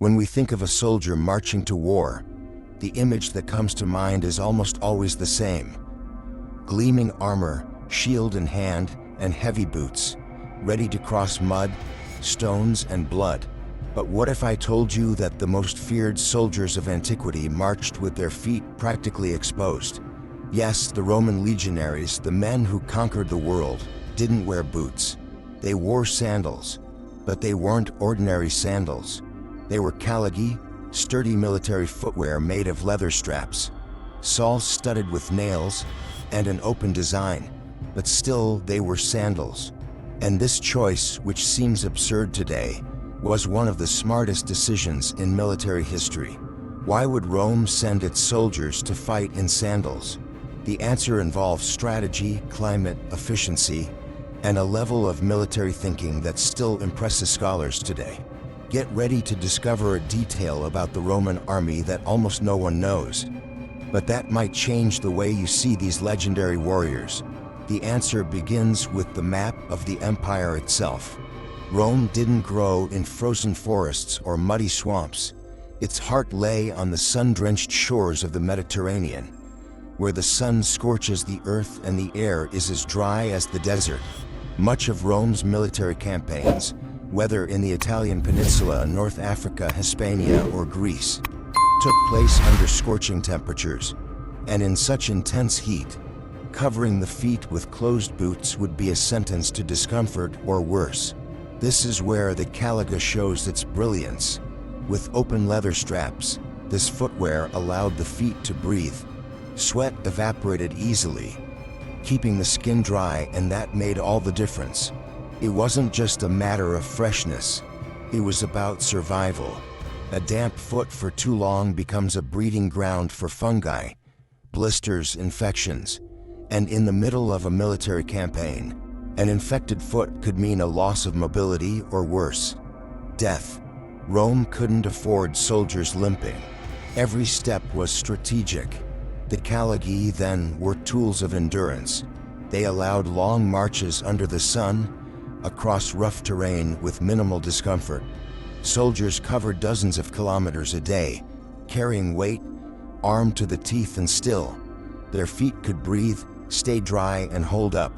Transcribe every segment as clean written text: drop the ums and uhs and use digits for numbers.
When we think of a soldier marching to war, the image that comes to mind is almost always the same. Gleaming armor, shield in hand, and heavy boots, ready to cross mud, stones, and blood. But what if I told you that the most feared soldiers of antiquity marched with their feet practically exposed? Yes, the Roman legionaries, the men who conquered the world, didn't wear boots. They wore sandals, but they weren't ordinary sandals. They were caligae, sturdy military footwear made of leather straps, soles studded with nails, and an open design. But still, they were sandals. And this choice, which seems absurd today, was one of the smartest decisions in military history. Why would Rome send its soldiers to fight in sandals? The answer involves strategy, climate, efficiency, and a level of military thinking that still impresses scholars today. Get ready to discover a detail about the Roman army that almost no one knows. But that might change the way you see these legendary warriors. The answer begins with the map of the empire itself. Rome didn't grow in frozen forests or muddy swamps. Its heart lay on the sun-drenched shores of the Mediterranean, where the sun scorches the earth and the air is as dry as the desert. Much of Rome's military campaigns, whether in the Italian peninsula, North Africa, Hispania, or Greece, took place under scorching temperatures, and in such intense heat, covering the feet with closed boots would be a sentence to discomfort or worse. This is where the caligae shows its brilliance. With open leather straps, this footwear allowed the feet to breathe. Sweat evaporated easily, keeping the skin dry, and that made all the difference. It wasn't just a matter of freshness, it was about survival. A damp foot for too long becomes a breeding ground for fungi, blisters, infections, and in the middle of a military campaign, an infected foot could mean a loss of mobility or worse, death. Rome couldn't afford soldiers limping. Every step was strategic. The caligae then were tools of endurance. They allowed long marches under the sun, across rough terrain with minimal discomfort. Soldiers covered dozens of kilometers a day, carrying weight, armed to the teeth, and still, their feet could breathe, stay dry, and hold up.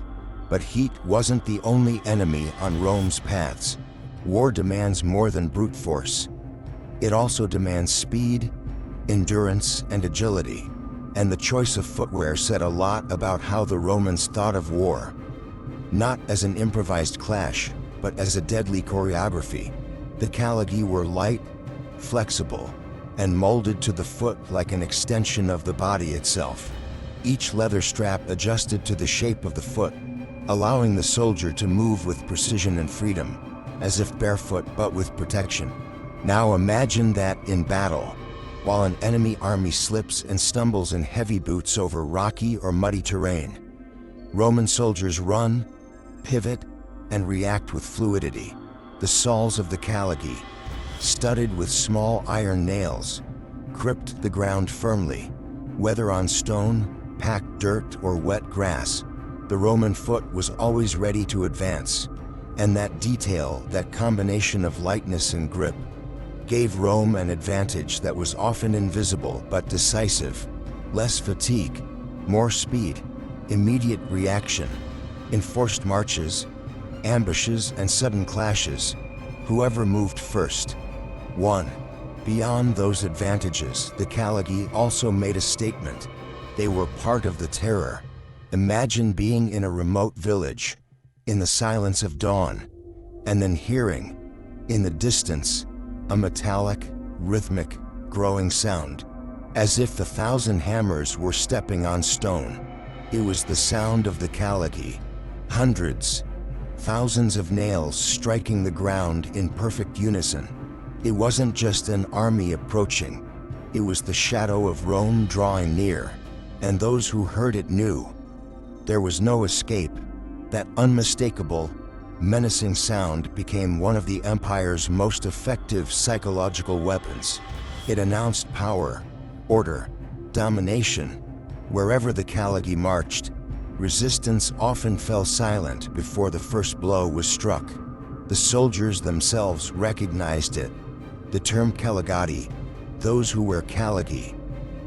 But heat wasn't the only enemy on Rome's paths. War demands more than brute force. It also demands speed, endurance, and agility. And the choice of footwear said a lot about how the Romans thought of war. Not as an improvised clash, but as a deadly choreography. The caligae were light, flexible, and molded to the foot like an extension of the body itself. Each leather strap adjusted to the shape of the foot, allowing the soldier to move with precision and freedom, as if barefoot but with protection. Now imagine that in battle, while an enemy army slips and stumbles in heavy boots over rocky or muddy terrain. Roman soldiers run, pivot, and react with fluidity. The soles of the caligae, studded with small iron nails, gripped the ground firmly. Whether on stone, packed dirt, or wet grass, the Roman foot was always ready to advance. And that detail, that combination of lightness and grip, gave Rome an advantage that was often invisible but decisive. Less fatigue, more speed, immediate reaction. In forced marches, ambushes, and sudden clashes, whoever moved first won. Beyond those advantages, the caligae also made a statement. They were part of the terror. Imagine being in a remote village, in the silence of dawn, and then hearing, in the distance, a metallic, rhythmic, growing sound, as if 1,000 hammers were stepping on stone. It was the sound of the caligae. Hundreds, thousands of nails striking the ground in perfect unison. It wasn't just an army approaching, it was the shadow of Rome drawing near, and those who heard it knew there was no escape. That unmistakable, menacing sound became one of the empire's most effective psychological weapons. It announced power, order, domination. Wherever the caligae marched, resistance often fell silent before the first blow was struck. The soldiers themselves recognized it. The term caligae, those who wear caligae,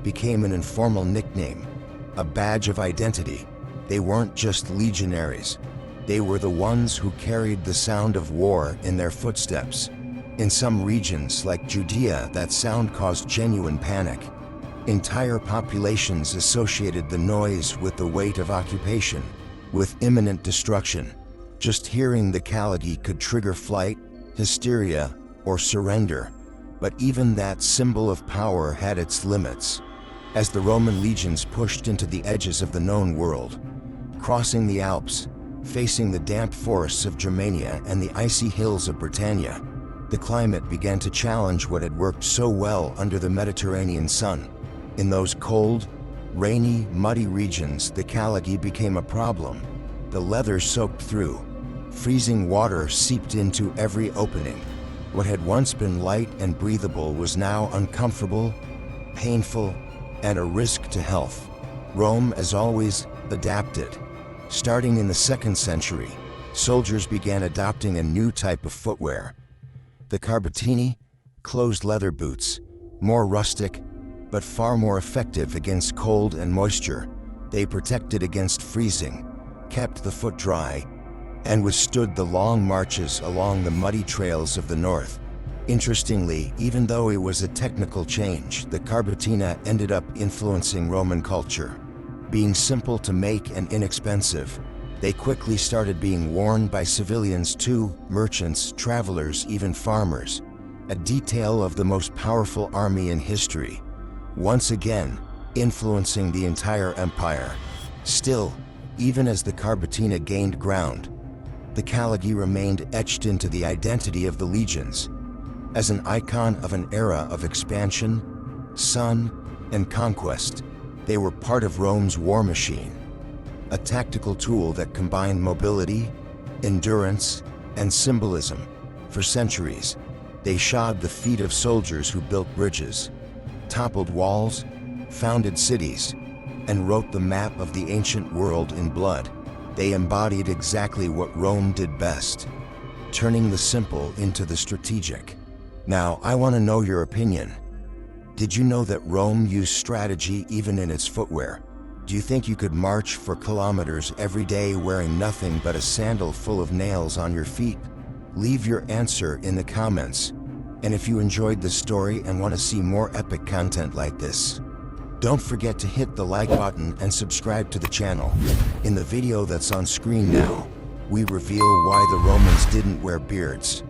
became an informal nickname, a badge of identity. They weren't just legionaries. They were the ones who carried the sound of war in their footsteps. In some regions, like Judea, that sound caused genuine panic. Entire populations associated the noise with the weight of occupation, with imminent destruction. Just hearing the caligae could trigger flight, hysteria, or surrender. But even that symbol of power had its limits. As the Roman legions pushed into the edges of the known world, crossing the Alps, facing the damp forests of Germania and the icy hills of Britannia, the climate began to challenge what had worked so well under the Mediterranean sun. In those cold, rainy, muddy regions, the caligae became a problem. The leather soaked through. Freezing water seeped into every opening. What had once been light and breathable was now uncomfortable, painful, and a risk to health. Rome, as always, adapted. Starting in the 2nd century, soldiers began adopting a new type of footwear. The carbatini, closed leather boots, more rustic, but far more effective against cold and moisture. They protected against freezing, kept the foot dry, and withstood the long marches along the muddy trails of the north. Interestingly, even though it was a technical change, the carbatina ended up influencing Roman culture. Being simple to make and inexpensive, they quickly started being worn by civilians too, merchants, travelers, even farmers. A detail of the most powerful army in history, once again influencing the entire empire. Still, even as the carbatina gained ground, the caligae remained etched into the identity of the legions. As an icon of an era of expansion, sun, and conquest, they were part of Rome's war machine, a tactical tool that combined mobility, endurance, and symbolism. For centuries, they shod the feet of soldiers who built bridges, toppled walls, founded cities, and wrote the map of the ancient world in blood. They embodied exactly what Rome did best, turning the simple into the strategic. Now, I want to know your opinion. Did you know that Rome used strategy even in its footwear? Do you think you could march for kilometers every day wearing nothing but a sandal full of nails on your feet? Leave your answer in the comments. And if you enjoyed this story and want to see more epic content like this, don't forget to hit the like button and subscribe to the channel. In the video that's on screen now, we reveal why the Romans didn't wear beards.